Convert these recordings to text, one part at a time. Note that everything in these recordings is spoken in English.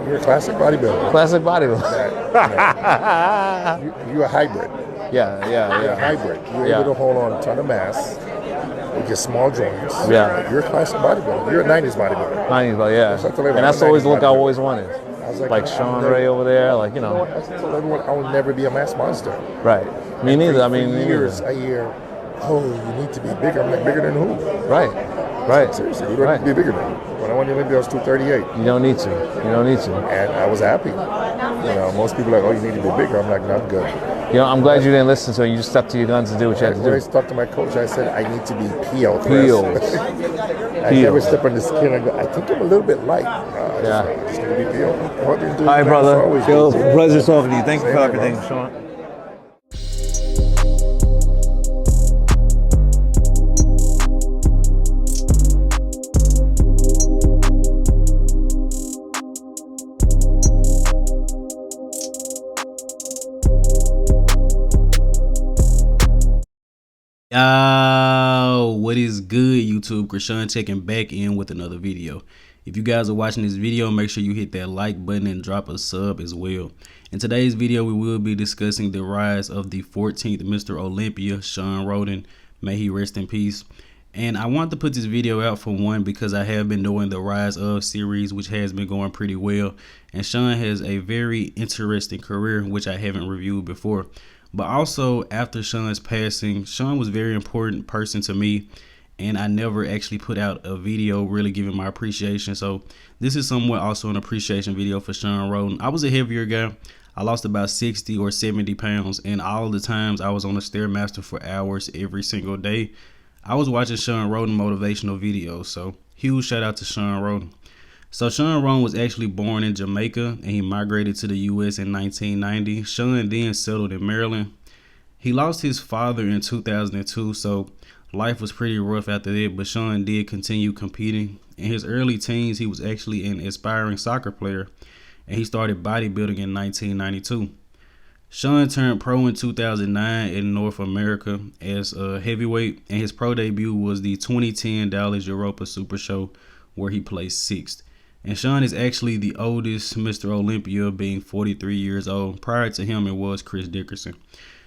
You're a classic bodybuilder. Classic bodybuilder. You're a hybrid. Yeah. You're a hybrid. You're able to hold on a ton of mass with your small joints. Yeah. You're a classic bodybuilder. You're a 90s bodybuilder. 90s, but yeah. And that's always the look I always wanted. Like Shawn Ray over there, like, you know. I told everyone I will never be a mass monster. Right. Me neither. I mean, years I hear, oh, you need to be bigger. I'm like, bigger than who? Right. Seriously, you don't need to be bigger than me. When I won the Olympia, I was 238. You don't need to. And I was happy. Most people are like, oh, you need to be bigger. I'm like, no, I'm good. I'm glad you didn't listen to it. You just stuck to your guns to do what you had to do. When I talked to my coach, I said, I need to be peeled. I never step on the skin and go, I think I'm a little bit light. I just need to be peeled. All right, brother. Pleasure talking to you. Thank you for everything, Shawn. Yo, what is good, YouTube? Shawn checking back in with another video. If you guys are watching this video, make sure you hit that like button and drop a sub as well. In today's video, we will be discussing the rise of the 14th Mr. Olympia, Shawn Rhoden. May he rest in peace. And I want to put this video out for one because I have been doing the Rise Of series, which has been going pretty well. And Shawn has a very interesting career, which I haven't reviewed before. But also, after Shawn's passing, Shawn was a very important person to me, and I never actually put out a video really giving my appreciation. So this is somewhat also an appreciation video for Shawn Rhoden. I was a heavier guy. I lost about 60 or 70 pounds, and all the times I was on a Stairmaster for hours every single day, I was watching Shawn Rhoden motivational videos. So huge shout out to Shawn Rhoden. So Shawn Rhoden was actually born in Jamaica, and he migrated to the U.S. in 1990. Shawn then settled in Maryland. He lost his father in 2002, so life was pretty rough after that, but Shawn did continue competing. In his early teens, he was actually an aspiring soccer player, and he started bodybuilding in 1992. Shawn turned pro in 2009 in North America as a heavyweight, and his pro debut was the 2010 Dallas Europa Super Show, where he placed 6th. And Shawn is actually the oldest Mr. Olympia, being 43 years old. Prior to him, it was Chris Dickerson.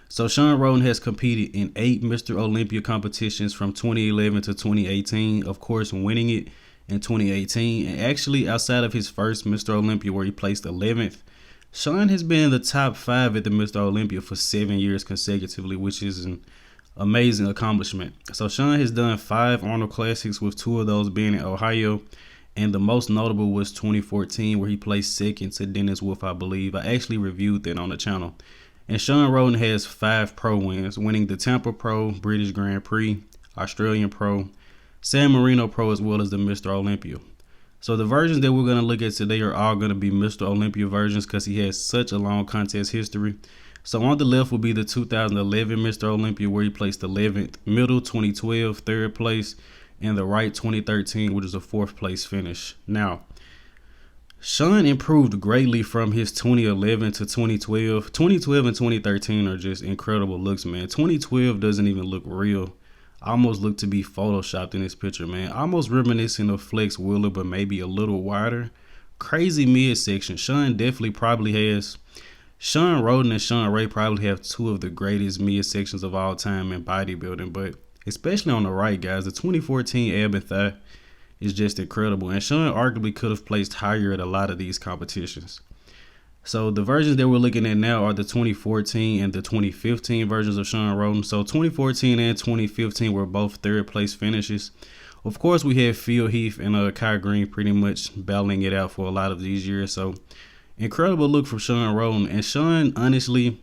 So Shawn Rhoden has competed in 8 Mr. Olympia competitions from 2011 to 2018, of course winning it in 2018. And actually, outside of his first Mr. Olympia, where he placed 11th, Shawn has been in the top 5 at the Mr. Olympia for 7 years consecutively, which is an amazing accomplishment. So Shawn has done 5 Arnold Classics, with 2 of those being in Ohio. And the most notable was 2014, where he placed 2nd to Dennis Wolf, I believe. I actually reviewed that on the channel. And Shawn Rhoden has 5 pro wins, winning the Tampa Pro, British Grand Prix, Australian Pro, San Marino Pro, as well as the Mr. Olympia. So the versions that we're going to look at today are all going to be Mr. Olympia versions because he has such a long contest history. So on the left will be the 2011 Mr. Olympia, where he placed 11th, middle 2012, 3rd place, and the right 2013, which is a 4th place finish. Now, Shawn improved greatly from his 2011 to 2012. 2012 and 2013 are just incredible looks, man. 2012 doesn't even look real. Almost looked to be photoshopped in this picture, man. Almost reminiscent of Flex Wheeler, but maybe a little wider. Crazy midsection. Shawn definitely probably has. Shawn Rhoden and Shawn Ray probably have 2 of the greatest midsections of all time in bodybuilding, but especially on the right, guys, the 2014 ab and thigh is just incredible. And Shawn arguably could have placed higher at a lot of these competitions. So the versions that we're looking at now are the 2014 and the 2015 versions of Shawn Rhoden. So 2014 and 2015 were both 3rd place finishes. Of course, we had Phil Heath and Kai Green pretty much battling it out for a lot of these years. So incredible look from Shawn Rhoden. And Shawn, honestly,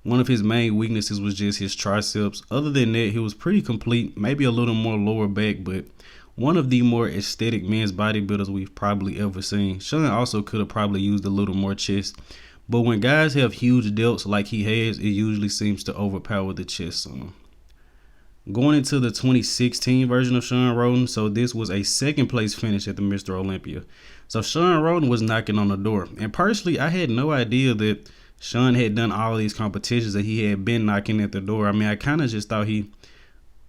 one of his main weaknesses was just his triceps. Other than that, he was pretty complete, maybe a little more lower back, but one of the more aesthetic men's bodybuilders we've probably ever seen. Shawn also could have probably used a little more chest, but when guys have huge delts like he has, it usually seems to overpower the chest some. Going into the 2016 version of Shawn Rhoden, so this was a 2nd place finish at the Mr. Olympia. So Shawn Rhoden was knocking on the door, and personally, I had no idea that Shawn had done all these competitions, that he had been knocking at the door. I mean, I kind of just thought he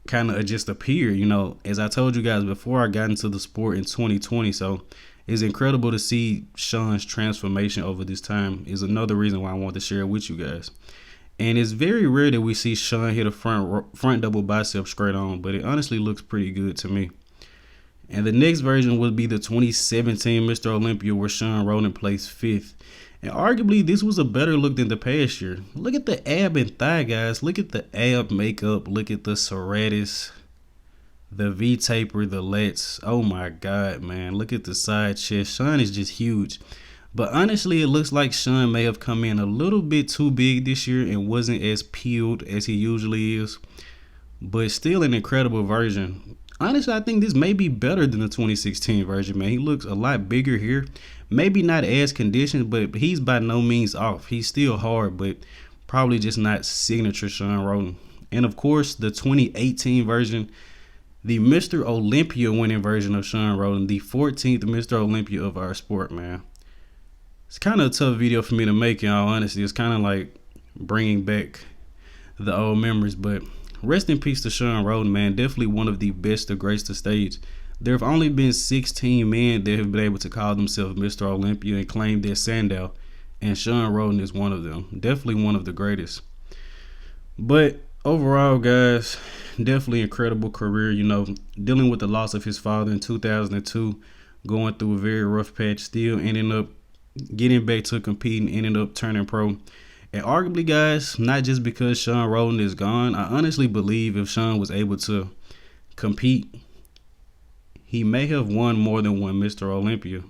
kind of just appeared, you know. As I told you guys before, I got into the sport in 2020, so It's incredible to see Shawn's transformation over this time. Is another reason why I want to share it with you guys. And it's very rare that we see Shawn hit a front double bicep straight on, but it honestly looks pretty good to me. And the next version would be the 2017 Mr. Olympia, where Shawn Rhoden placed 5th. And arguably, this was a better look than the past year. Look at the ab and thigh, guys. Look at the ab makeup. Look at the serratus, the V-taper, the lats. Oh my God, man. Look at the side chest. Shawn is just huge. But honestly, it looks like Shawn may have come in a little bit too big this year and wasn't as peeled as he usually is. But still an incredible version. Honestly, I think this may be better than the 2016 version, man. He looks a lot bigger here. Maybe not as conditioned, but he's by no means off. He's still hard, but probably just not signature Shawn Rhoden. And of course, the 2018 version, the Mr. Olympia winning version of Shawn Rhoden, the 14th Mr. Olympia of our sport, man. It's kind of a tough video for me to make, in all honesty. It's kind of like bringing back the old memories, but rest in peace to Shawn Rhoden, man. Definitely one of the best to grace the stage. There have only been 16 men that have been able to call themselves Mr. Olympia and claim their Sandow, and Shawn Rhoden is one of them. Definitely one of the greatest. But overall, guys, definitely incredible career. You know, dealing with the loss of his father in 2002, going through a very rough patch, still ending up getting back to competing, ended up turning pro. And arguably, guys, not just because Shawn Rhoden is gone, I honestly believe if Shawn was able to compete, he may have won more than one Mr. Olympia.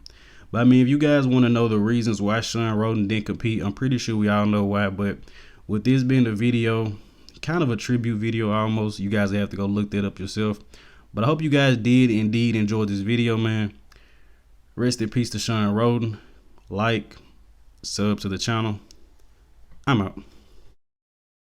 But I mean, if you guys want to know the reasons why Shawn Rhoden didn't compete, I'm pretty sure we all know why. But with this being the video, kind of a tribute video almost, you guys have to go look that up yourself. But I hope you guys did indeed enjoy this video, man. Rest in peace to Shawn Rhoden. Like, sub to the channel. I'm out.